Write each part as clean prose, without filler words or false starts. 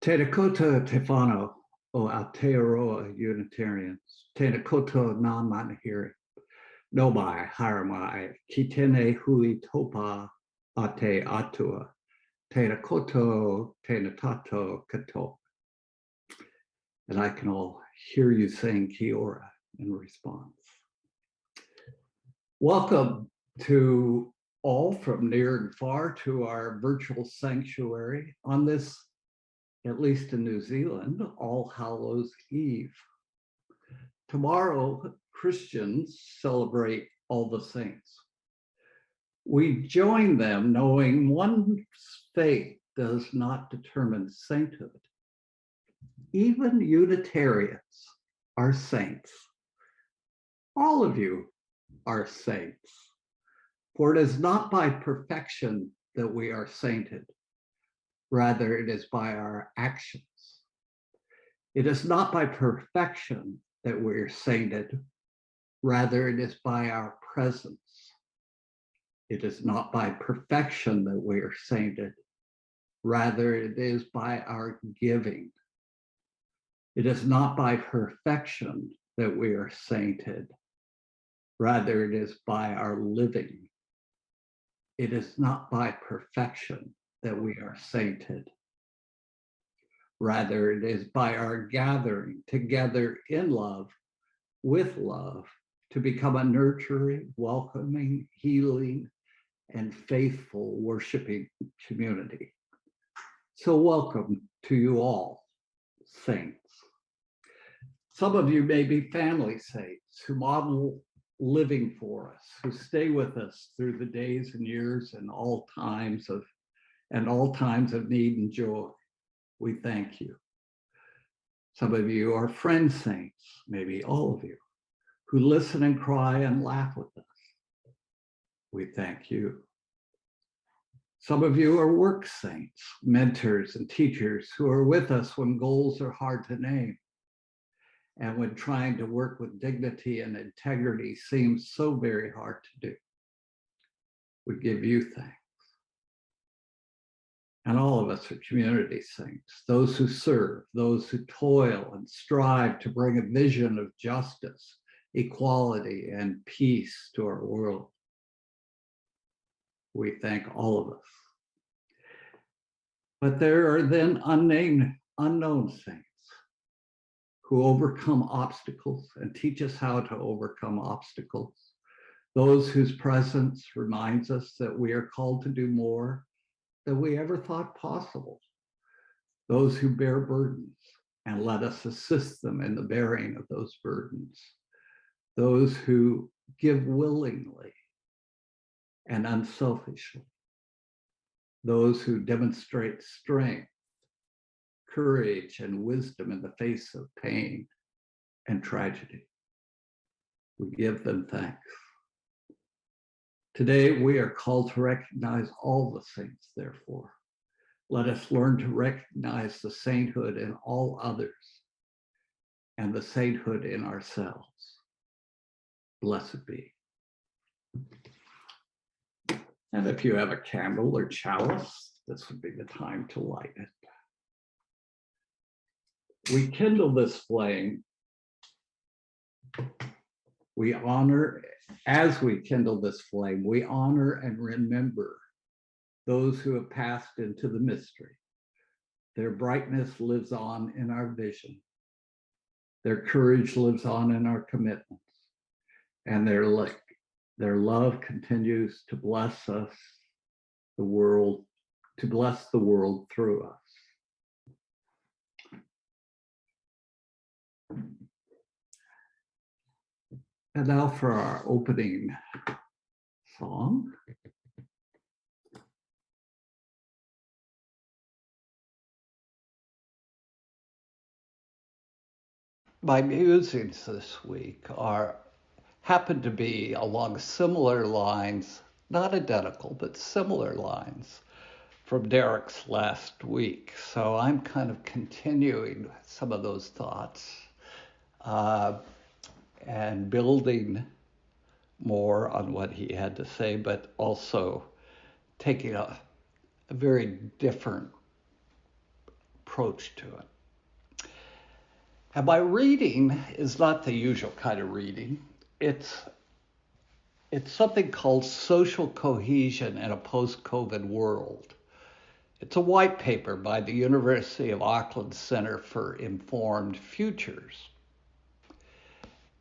Tena koutou te whanau o Aotearoa Unitarians. Tena koutou nā manahiri. No mai, haramai, ki tēnei hui topa a te atua. Tena koutou, tena tatou kato. And I can all hear you saying ki ora in response. Welcome to all from near and far to our virtual sanctuary on this, at least in New Zealand, All Hallows Eve. Tomorrow, Christians celebrate all the saints. We join them knowing one's faith does not determine sainthood. Even Unitarians are saints. All of you are saints. For it is not by perfection that we are sainted. Rather, it is by our actions. It is not by perfection that we are sainted. Rather, it is by our presence. It is not by perfection that we are sainted. Rather, it is by our giving. It is not by perfection that we are sainted. Rather, it is by our living. It is not by perfection that we are sainted. Rather, it is by our gathering together in love, with love, to become a nurturing, welcoming, healing, and faithful worshiping community. So welcome to you all, saints. Some of you may be family saints who model living for us, who stay with us through the days and years and all times of need and joy. We thank you. Some of you are friend saints, maybe all of you, who listen and cry and laugh with us. We thank you. Some of you are work saints, mentors and teachers who are with us when goals are hard to name and when trying to work with dignity and integrity seems so very hard to do. We give you thanks. And all of us are community saints, those who serve, those who toil and strive to bring a vision of justice, equality, and peace to our world. We thank all of us. But there are then unknown saints who overcome obstacles and teach us how to overcome obstacles. Those whose presence reminds us that we are called to do more than we ever thought possible. Those who bear burdens and let us assist them in the bearing of those burdens. Those who give willingly and unselfishly. Those who demonstrate strength, courage, and wisdom in the face of pain and tragedy. We give them thanks. Today, we are called to recognize all the saints, therefore. Let us learn to recognize the sainthood in all others and the sainthood in ourselves. Blessed be. And if you have a candle or chalice, this would be the time to light it. We kindle this flame. As we kindle this flame, we honor and remember those who have passed into the mystery. Their brightness lives on in our vision. Their courage lives on in our commitments. And their love continues to bless us, the world, to bless the world through us. And now for our opening song. My musings this week happen to be along similar lines, not identical, but similar lines from Derek's last week. So I'm kind of continuing some of those thoughts and building more on what he had to say, but also taking a very different approach to it. And my reading is not the usual kind of reading. It's something called Social Cohesion in a Post-COVID World. It's a white paper by the University of Auckland Center for Informed Futures.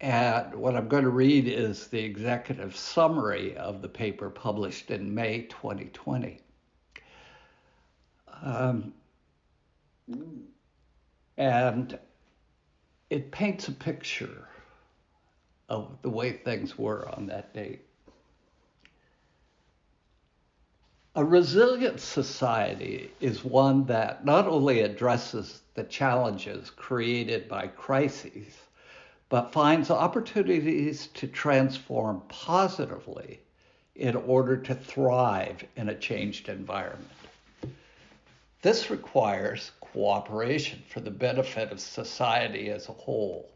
And what I'm going to read is the executive summary of the paper published in May 2020. And it paints a picture of the way things were on that date. A resilient society is one that not only addresses the challenges created by crises, but finds opportunities to transform positively in order to thrive in a changed environment. This requires cooperation for the benefit of society as a whole.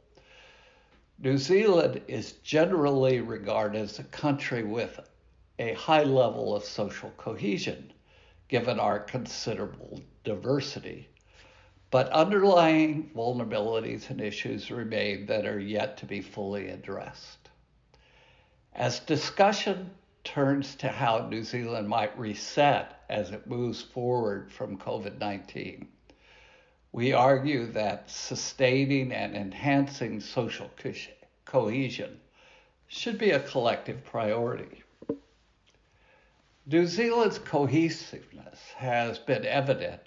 New Zealand is generally regarded as a country with a high level of social cohesion, given our considerable diversity. But underlying vulnerabilities and issues remain that are yet to be fully addressed. As discussion turns to how New Zealand might reset as it moves forward from COVID-19, we argue that sustaining and enhancing social cohesion should be a collective priority. New Zealand's cohesiveness has been evident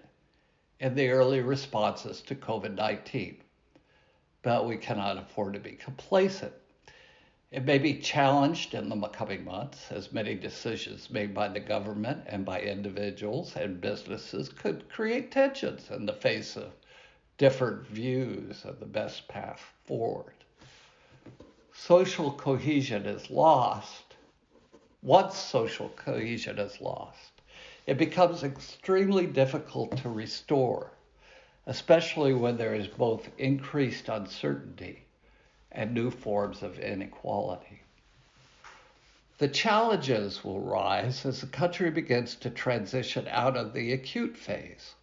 in the early responses to COVID-19, but we cannot afford to be complacent. It may be challenged in the coming months, as many decisions made by the government and by individuals and businesses could create tensions in the face of different views of the best path forward. Social cohesion is lost. Once social cohesion is lost, it becomes extremely difficult to restore, especially when there is both increased uncertainty and new forms of inequality. The challenges will rise as the country begins to transition out of the acute phase.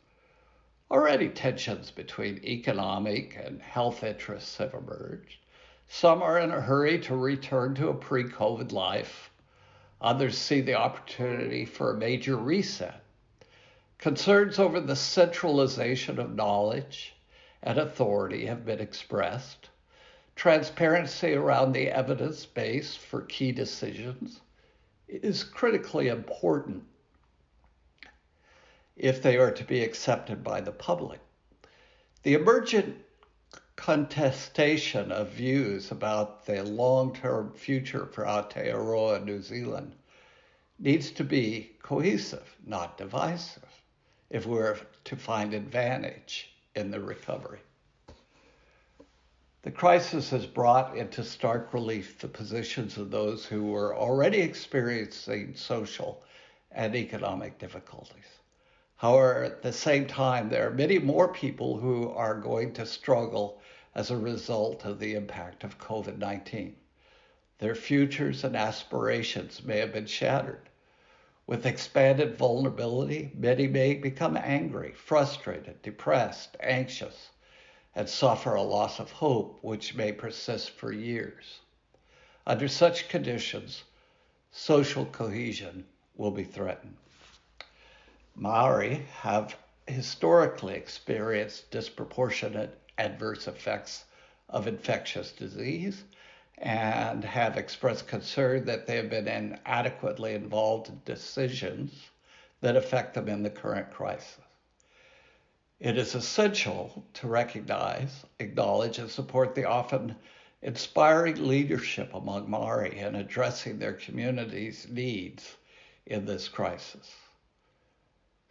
Already tensions between economic and health interests have emerged. Some are in a hurry to return to a pre-COVID life. Others see the opportunity for a major reset. Concerns over the centralization of knowledge and authority have been expressed. Transparency around the evidence base for key decisions is critically important if they are to be accepted by the public. The emergent contestation of views about the long-term future for Aotearoa New Zealand needs to be cohesive, not divisive, if we're to find advantage in the recovery. The crisis has brought into stark relief the positions of those who were already experiencing social and economic difficulties. However, at the same time, there are many more people who are going to struggle as a result of the impact of COVID-19. Their futures and aspirations may have been shattered. With expanded vulnerability, many may become angry, frustrated, depressed, anxious, and suffer a loss of hope, which may persist for years. Under such conditions, social cohesion will be threatened. Maori have historically experienced disproportionate adverse effects of infectious disease and have expressed concern that they have been inadequately involved in decisions that affect them in the current crisis. It is essential to recognize, acknowledge, and support the often inspiring leadership among Maori in addressing their community's needs in this crisis.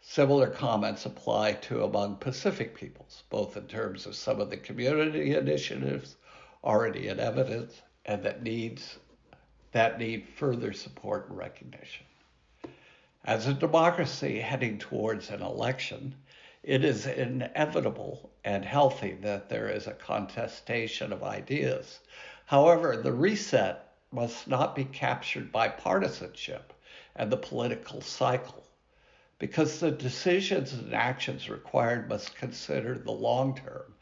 Similar comments apply to among Pacific peoples, both in terms of some of the community initiatives already in evidence and that need further support and recognition. As a democracy heading towards an election, it is inevitable and healthy that there is a contestation of ideas. However, the reset must not be captured by partisanship and the political cycle, because the decisions and actions required must consider the long term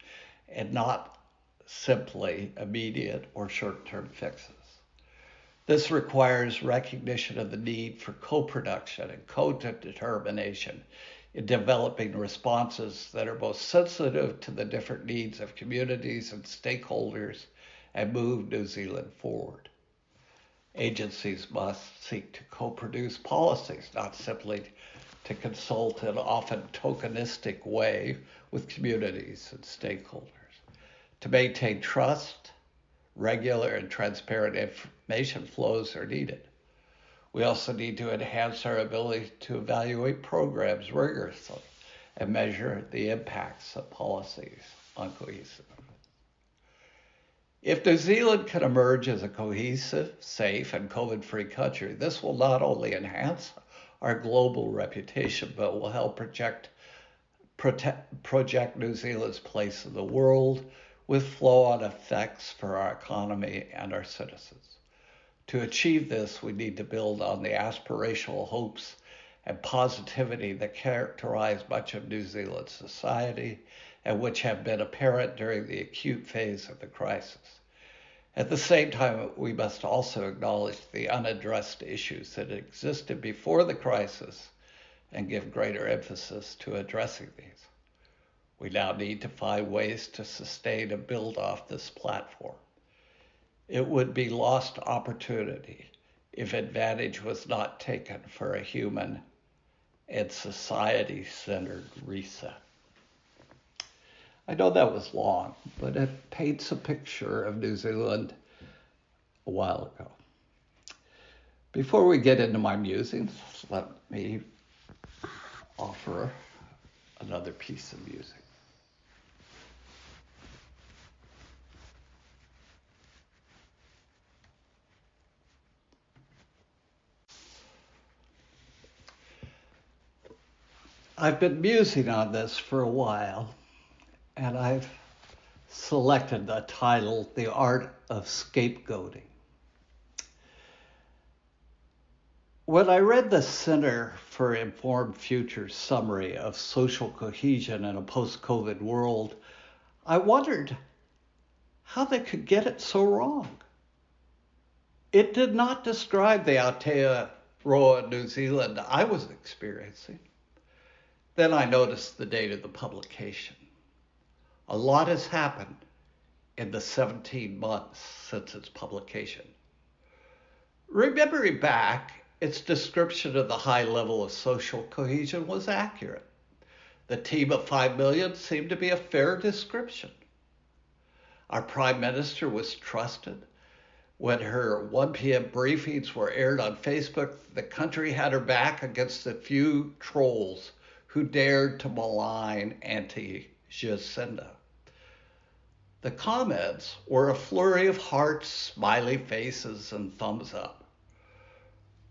and not simply immediate or short-term fixes. This requires recognition of the need for co-production and co-determination in developing responses that are both sensitive to the different needs of communities and stakeholders and move New Zealand forward. Agencies must seek to co-produce policies, not simply to consult in an often tokenistic way with communities and stakeholders. To maintain trust, regular and transparent information flows are needed. We also need to enhance our ability to evaluate programs rigorously and measure the impacts of policies on cohesion. If New Zealand can emerge as a cohesive, safe, and COVID-free country, this will not only enhance our global reputation, but will help project New Zealand's place in the world with flow-on effects for our economy and our citizens. To achieve this, we need to build on the aspirational hopes and positivity that characterize much of New Zealand's society and which have been apparent during the acute phase of the crisis. At the same time, we must also acknowledge the unaddressed issues that existed before the crisis and give greater emphasis to addressing these. We now need to find ways to sustain and build off this platform. It would be lost opportunity if advantage was not taken for a human and society-centered reset. I know that was long, but it paints a picture of New Zealand a while ago. Before we get into my musings, let me offer another piece of music. I've been musing on this for a while, and I've selected the title, The Art of Scapegoating. When I read the Center for Informed Future summary of social cohesion in a post-COVID world, I wondered how they could get it so wrong. It did not describe the Aotearoa New Zealand I was experiencing. Then I noticed the date of the publication. A lot has happened in the 17 months since its publication. Remembering back, its description of the high level of social cohesion was accurate. The team of 5 million seemed to be a fair description. Our Prime Minister was trusted. When her 1 p.m. briefings were aired on Facebook, the country had her back against the few trolls who dared to malign anti-Jacinda. The comments were a flurry of hearts, smiley faces, and thumbs up.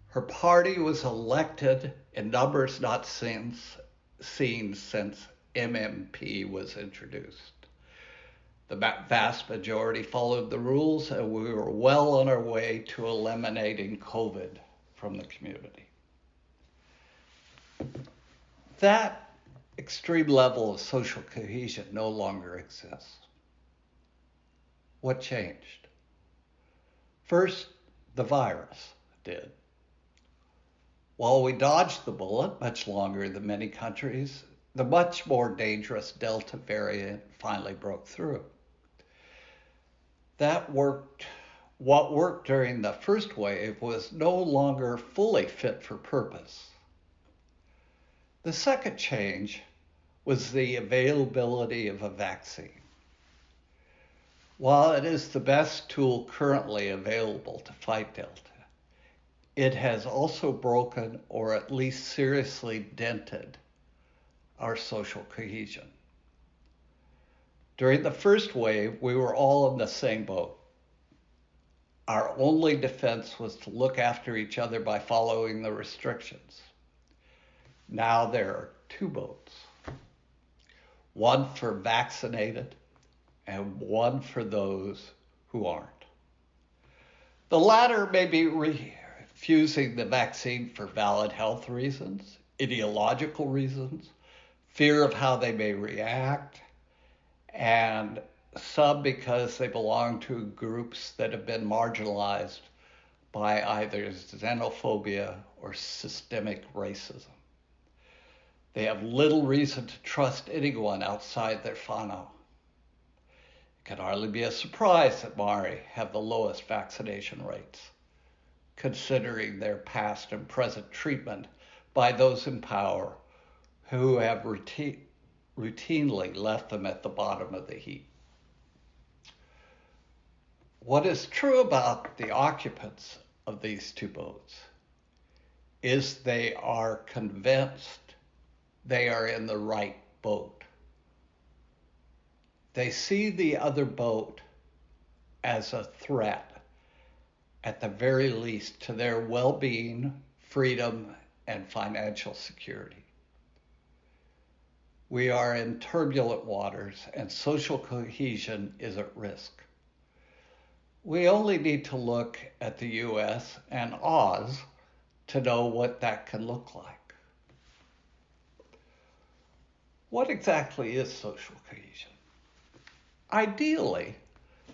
Her party was elected in numbers not seen since MMP was introduced. The vast majority followed the rules, and we were well on our way to eliminating COVID from the community. That extreme level of social cohesion no longer exists. What changed? First, the virus did. While we dodged the bullet much longer than many countries, the much more dangerous Delta variant finally broke through. What worked during the first wave was no longer fully fit for purpose. The second change was the availability of a vaccine. While it is the best tool currently available to fight Delta, it has also broken or at least seriously dented our social cohesion. During the first wave, we were all in the same boat. Our only defense was to look after each other by following the restrictions. Now there are two boats, one for vaccinated and one for those who aren't. The latter may be refusing the vaccine for valid health reasons, ideological reasons, fear of how they may react, and some because they belong to groups that have been marginalized by either xenophobia or systemic racism. They have little reason to trust anyone outside their whānau. It can hardly be a surprise that Maori have the lowest vaccination rates, considering their past and present treatment by those in power who have routinely left them at the bottom of the heap. What is true about the occupants of these two boats is they are convinced they are in the right boat. They see the other boat as a threat, at the very least, to their well-being, freedom, and financial security. We are in turbulent waters, and social cohesion is at risk. We only need to look at the US and Oz to know what that can look like. What exactly is social cohesion? Ideally,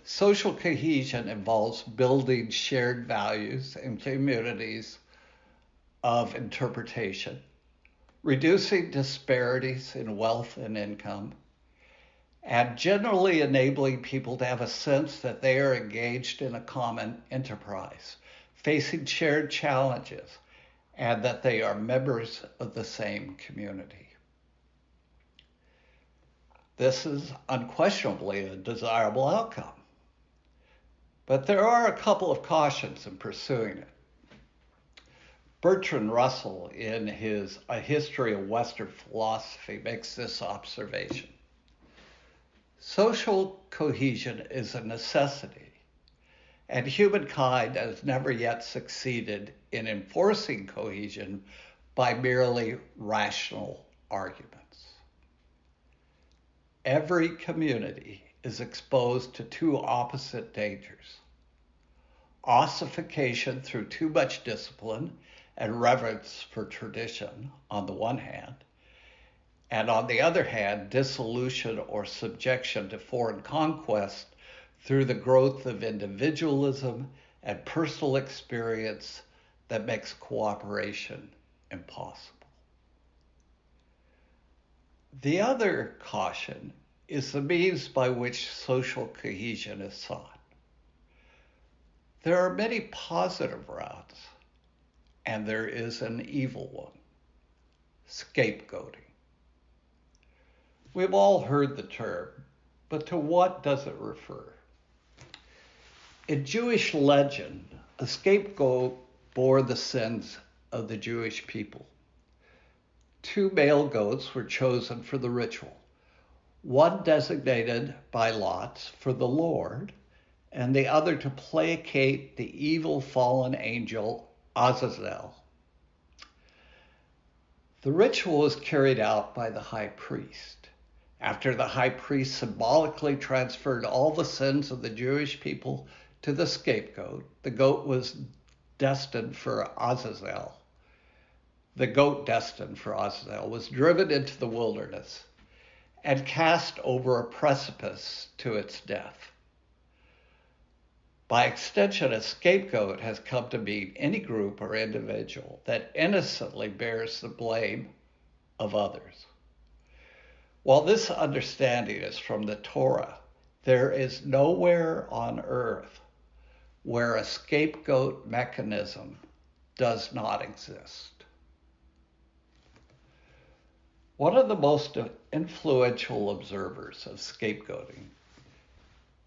social cohesion involves building shared values and communities of interpretation, reducing disparities in wealth and income, and generally enabling people to have a sense that they are engaged in a common enterprise, facing shared challenges, and that they are members of the same community. This is unquestionably a desirable outcome, but there are a couple of cautions in pursuing it. Bertrand Russell, in his A History of Western Philosophy, makes this observation. Social cohesion is a necessity, and humankind has never yet succeeded in enforcing cohesion by merely rational arguments. Every community is exposed to two opposite dangers: ossification through too much discipline and reverence for tradition on the one hand, and on the other hand, dissolution or subjection to foreign conquest through the growth of individualism and personal experience that makes cooperation impossible. The other caution is the means by which social cohesion is sought. There are many positive routes, and there is an evil one: scapegoating. We've all heard the term, but to what does it refer? In Jewish legend, a scapegoat bore the sins of the Jewish people. Two male goats were chosen for the ritual, one designated by lots for the Lord, and the other to placate the evil fallen angel Azazel. The ritual was carried out by the high priest. After the high priest symbolically transferred all the sins of the Jewish people to the scapegoat, the goat destined for Azazel was driven into the wilderness and cast over a precipice to its death. By extension, a scapegoat has come to mean any group or individual that innocently bears the blame of others. While this understanding is from the Torah, there is nowhere on earth where a scapegoat mechanism does not exist. One of the most influential observers of scapegoating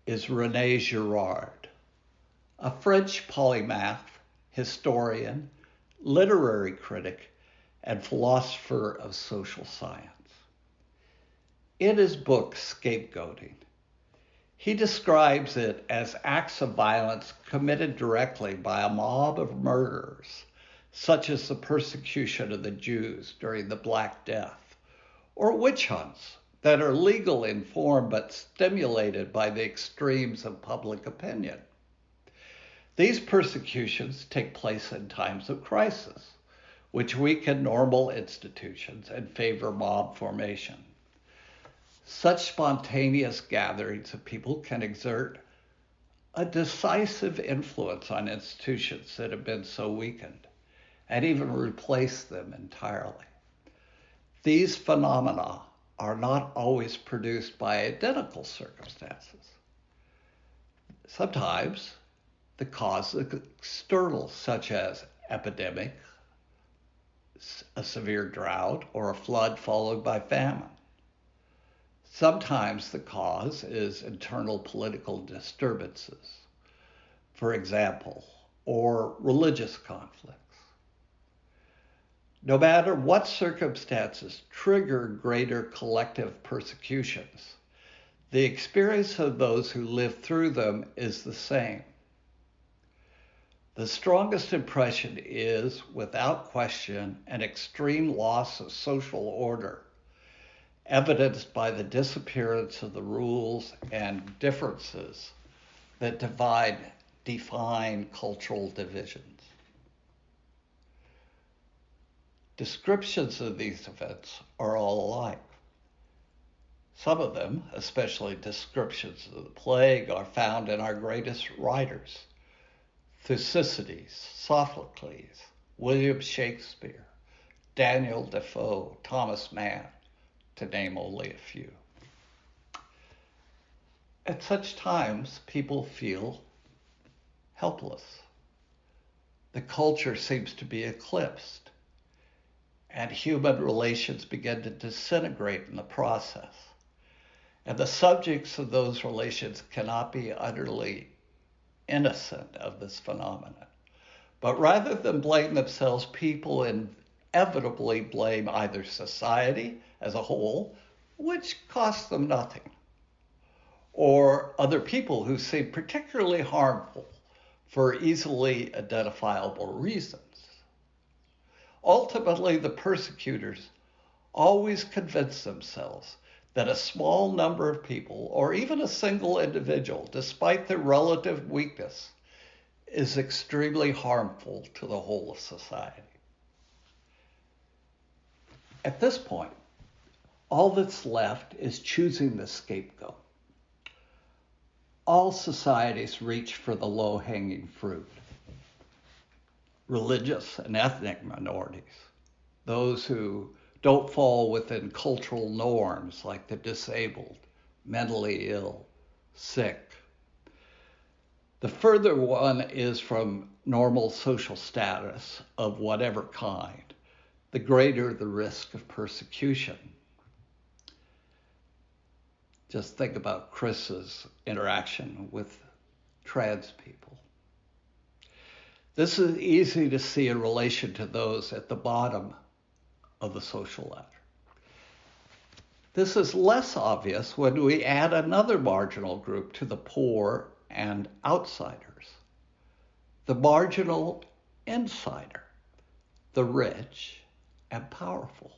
is René Girard, a French polymath, historian, literary critic, and philosopher of social science. In his book, Scapegoating, he describes it as acts of violence committed directly by a mob of murderers, such as the persecution of the Jews during the Black Death, or witch hunts that are legal in form but stimulated by the extremes of public opinion. These persecutions take place in times of crisis, which weaken normal institutions and favor mob formation. Such spontaneous gatherings of people can exert a decisive influence on institutions that have been so weakened, and even replace them entirely. These phenomena are not always produced by identical circumstances. Sometimes the cause is external, such as epidemic, a severe drought, or a flood followed by famine. Sometimes the cause is internal political disturbances, for example, or religious conflicts. No matter what circumstances trigger greater collective persecutions, the experience of those who live through them is the same. The strongest impression is, without question, an extreme loss of social order, evidenced by the disappearance of the rules and differences that define cultural divisions. Descriptions of these events are all alike. Some of them, especially descriptions of the plague, are found in our greatest writers: Thucydides, Sophocles, William Shakespeare, Daniel Defoe, Thomas Mann, to name only a few. At such times, people feel helpless. The culture seems to be eclipsed, and human relations begin to disintegrate in the process. And the subjects of those relations cannot be utterly innocent of this phenomenon. But rather than blame themselves, people inevitably blame either society as a whole, which costs them nothing, or other people who seem particularly harmful for easily identifiable reasons. Ultimately, the persecutors always convince themselves that a small number of people, or even a single individual, despite their relative weakness, is extremely harmful to the whole of society. At this point, all that's left is choosing the scapegoat. All societies reach for the low-hanging fruit. Religious and ethnic minorities, those who don't fall within cultural norms like the disabled, mentally ill, sick. The further one is from normal social status of whatever kind, the greater the risk of persecution. Just think about Chris's interaction with trans people. This is easy to see in relation to those at the bottom of the social ladder. This is less obvious when we add another marginal group to the poor and outsiders. The marginal insider, the rich and powerful.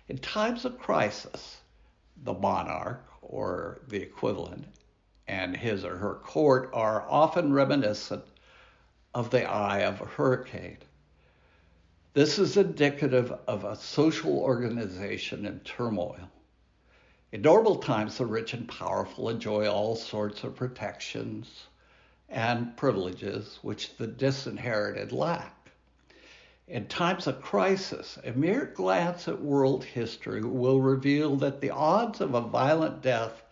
In times of crisis, the monarch, or the equivalent, and his or her court are often reminiscent of the eye of a hurricane. This is indicative of a social organization in turmoil. In normal times, the rich and powerful enjoy all sorts of protections and privileges which the disinherited lack. In times of crisis, a mere glance at world history will reveal that the odds of a violent death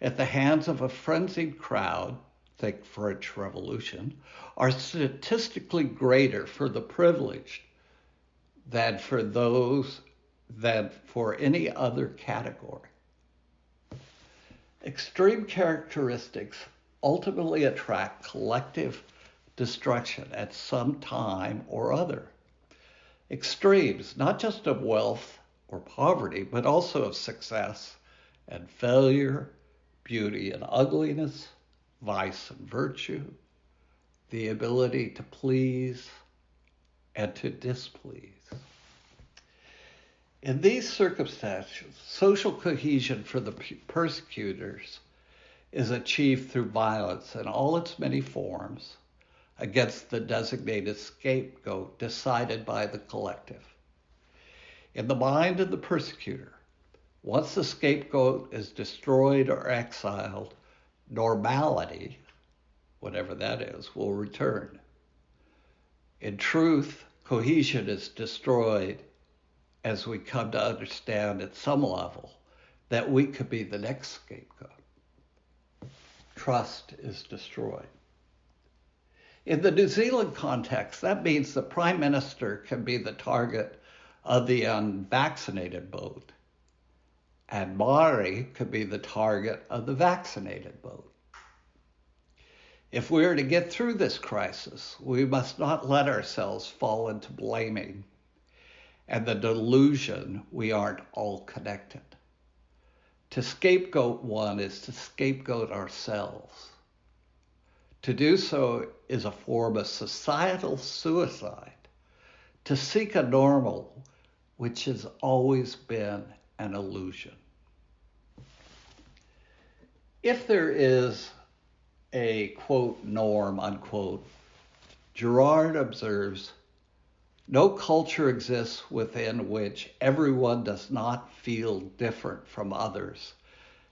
at the hands of a frenzied crowd, think French Revolution, are statistically greater for the privileged than for any other category. Extreme characteristics ultimately attract collective destruction at some time or other. Extremes, not just of wealth or poverty, but also of success and failure, beauty and ugliness, vice and virtue, the ability to please and to displease. In these circumstances, social cohesion for the persecutors is achieved through violence in all its many forms, against the designated scapegoat decided by the collective. In the mind of the persecutor, once the scapegoat is destroyed or exiled, normality, whatever that is, will return. In truth, cohesion is destroyed as we come to understand at some level that we could be the next scapegoat. Trust is destroyed. In the New Zealand context, that means the Prime Minister can be the target of the unvaccinated vote, and Māori could be the target of the vaccinated vote. If we are to get through this crisis, we must not let ourselves fall into blaming and the delusion we aren't all connected. To scapegoat one is to scapegoat ourselves. To do so is a form of societal suicide, to seek a normal which has always been an illusion. If there is a, quote, norm, unquote, Girard observes, no culture exists within which everyone does not feel different from others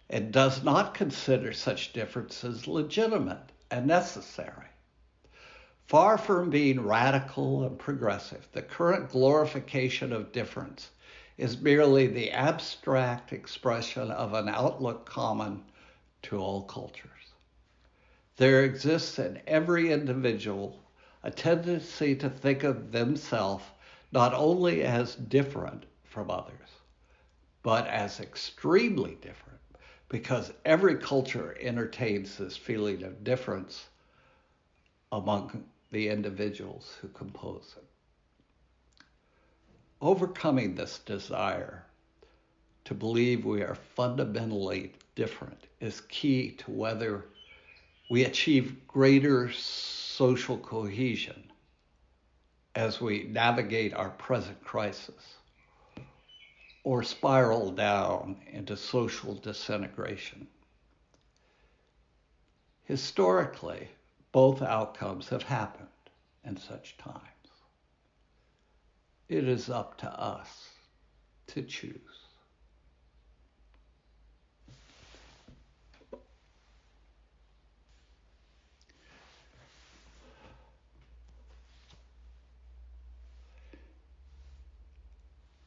and does not consider such differences legitimate and necessary. Far from being radical and progressive, the current glorification of difference is merely the abstract expression of an outlook common to all cultures. There exists in every individual a tendency to think of themselves not only as different from others, but as extremely different, because every culture entertains this feeling of difference among the individuals who compose it. Overcoming this desire to believe we are fundamentally different is key to whether we achieve greater social cohesion as we navigate our present crisis, or spiral down into social disintegration. Historically, both outcomes have happened in such times. It is up to us to choose.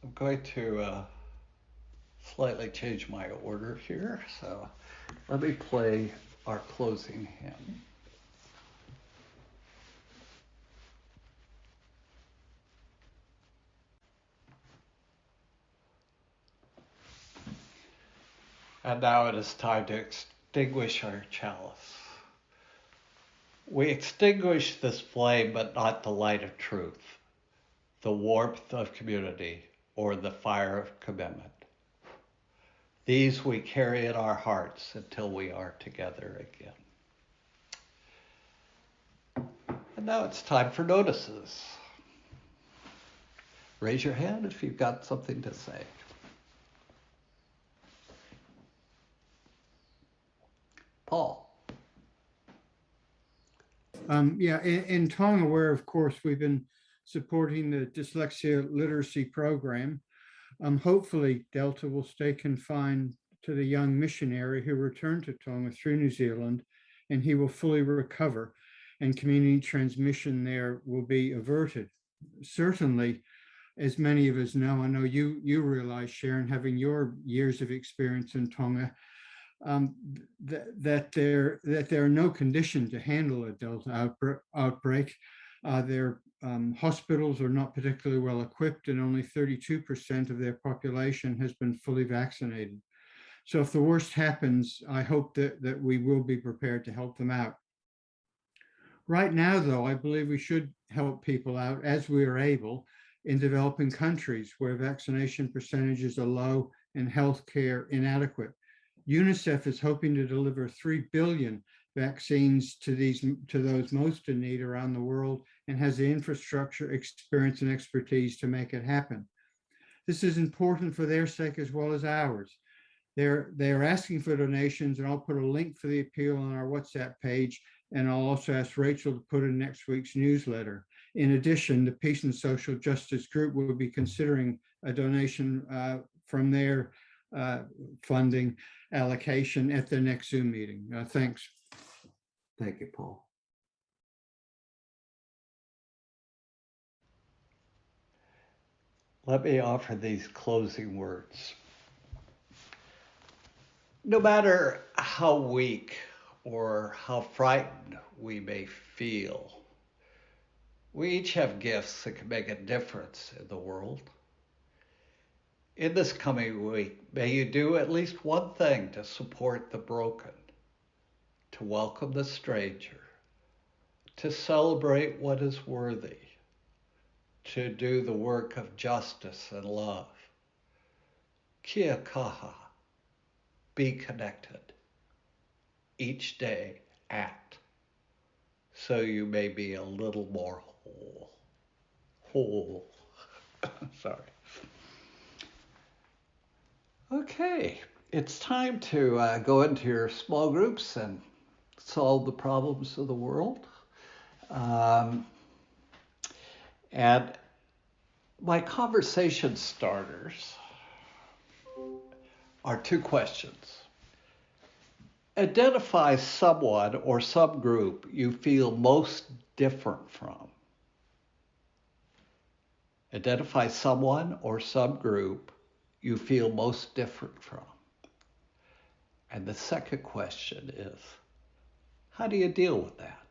I'm going to slightly change my order here, so let me play our closing hymn. And now it is time to extinguish our chalice. We extinguish this flame, but not the light of truth, the warmth of community, or the fire of commitment. These we carry in our hearts until we are together again. And now it's time for notices. Raise your hand if you've got something to say. Paul. In Tonga, where, of course, we've been supporting the dyslexia literacy program, hopefully Delta will stay confined to the young missionary who returned to Tonga through New Zealand, and he will fully recover, and community transmission there will be averted. Certainly, as many of us know, I know you realize, Sharon, having your years of experience in Tonga, that there are no conditions to handle a Delta outbreak. Their hospitals are not particularly well equipped, and only 32% of their population has been fully vaccinated. So if the worst happens, I hope that we will be prepared to help them out. Right now, though, I believe we should help people out as we are able in developing countries where vaccination percentages are low and healthcare inadequate. Unicef is hoping to deliver 3 billion vaccines to those most in need around the world, and has the infrastructure, experience, and expertise to make it happen. This is important for their sake as well as ours. They're asking for donations, and I'll put a link for the appeal on our WhatsApp page. And I'll also ask Rachel to put in next week's newsletter. In addition, the Peace and Social Justice Group will be considering a donation from their funding allocation at the next Zoom meeting. Thanks. Thank you, Paul. Let me offer these closing words. No matter how weak or how frightened we may feel, we each have gifts that can make a difference in the world. In this coming week, may you do at least one thing to support the broken, to welcome the stranger, to celebrate what is worthy, to do the work of justice and love. Kia kaha, be connected. Each day, act, so you may be a little more whole. Whole. Sorry. Okay, it's time to go into your small groups and solve the problems of the world. And my conversation starters are two questions. Identify someone or subgroup you feel most different from. Identify someone or subgroup you feel most different from. And the second question is, how do you deal with that?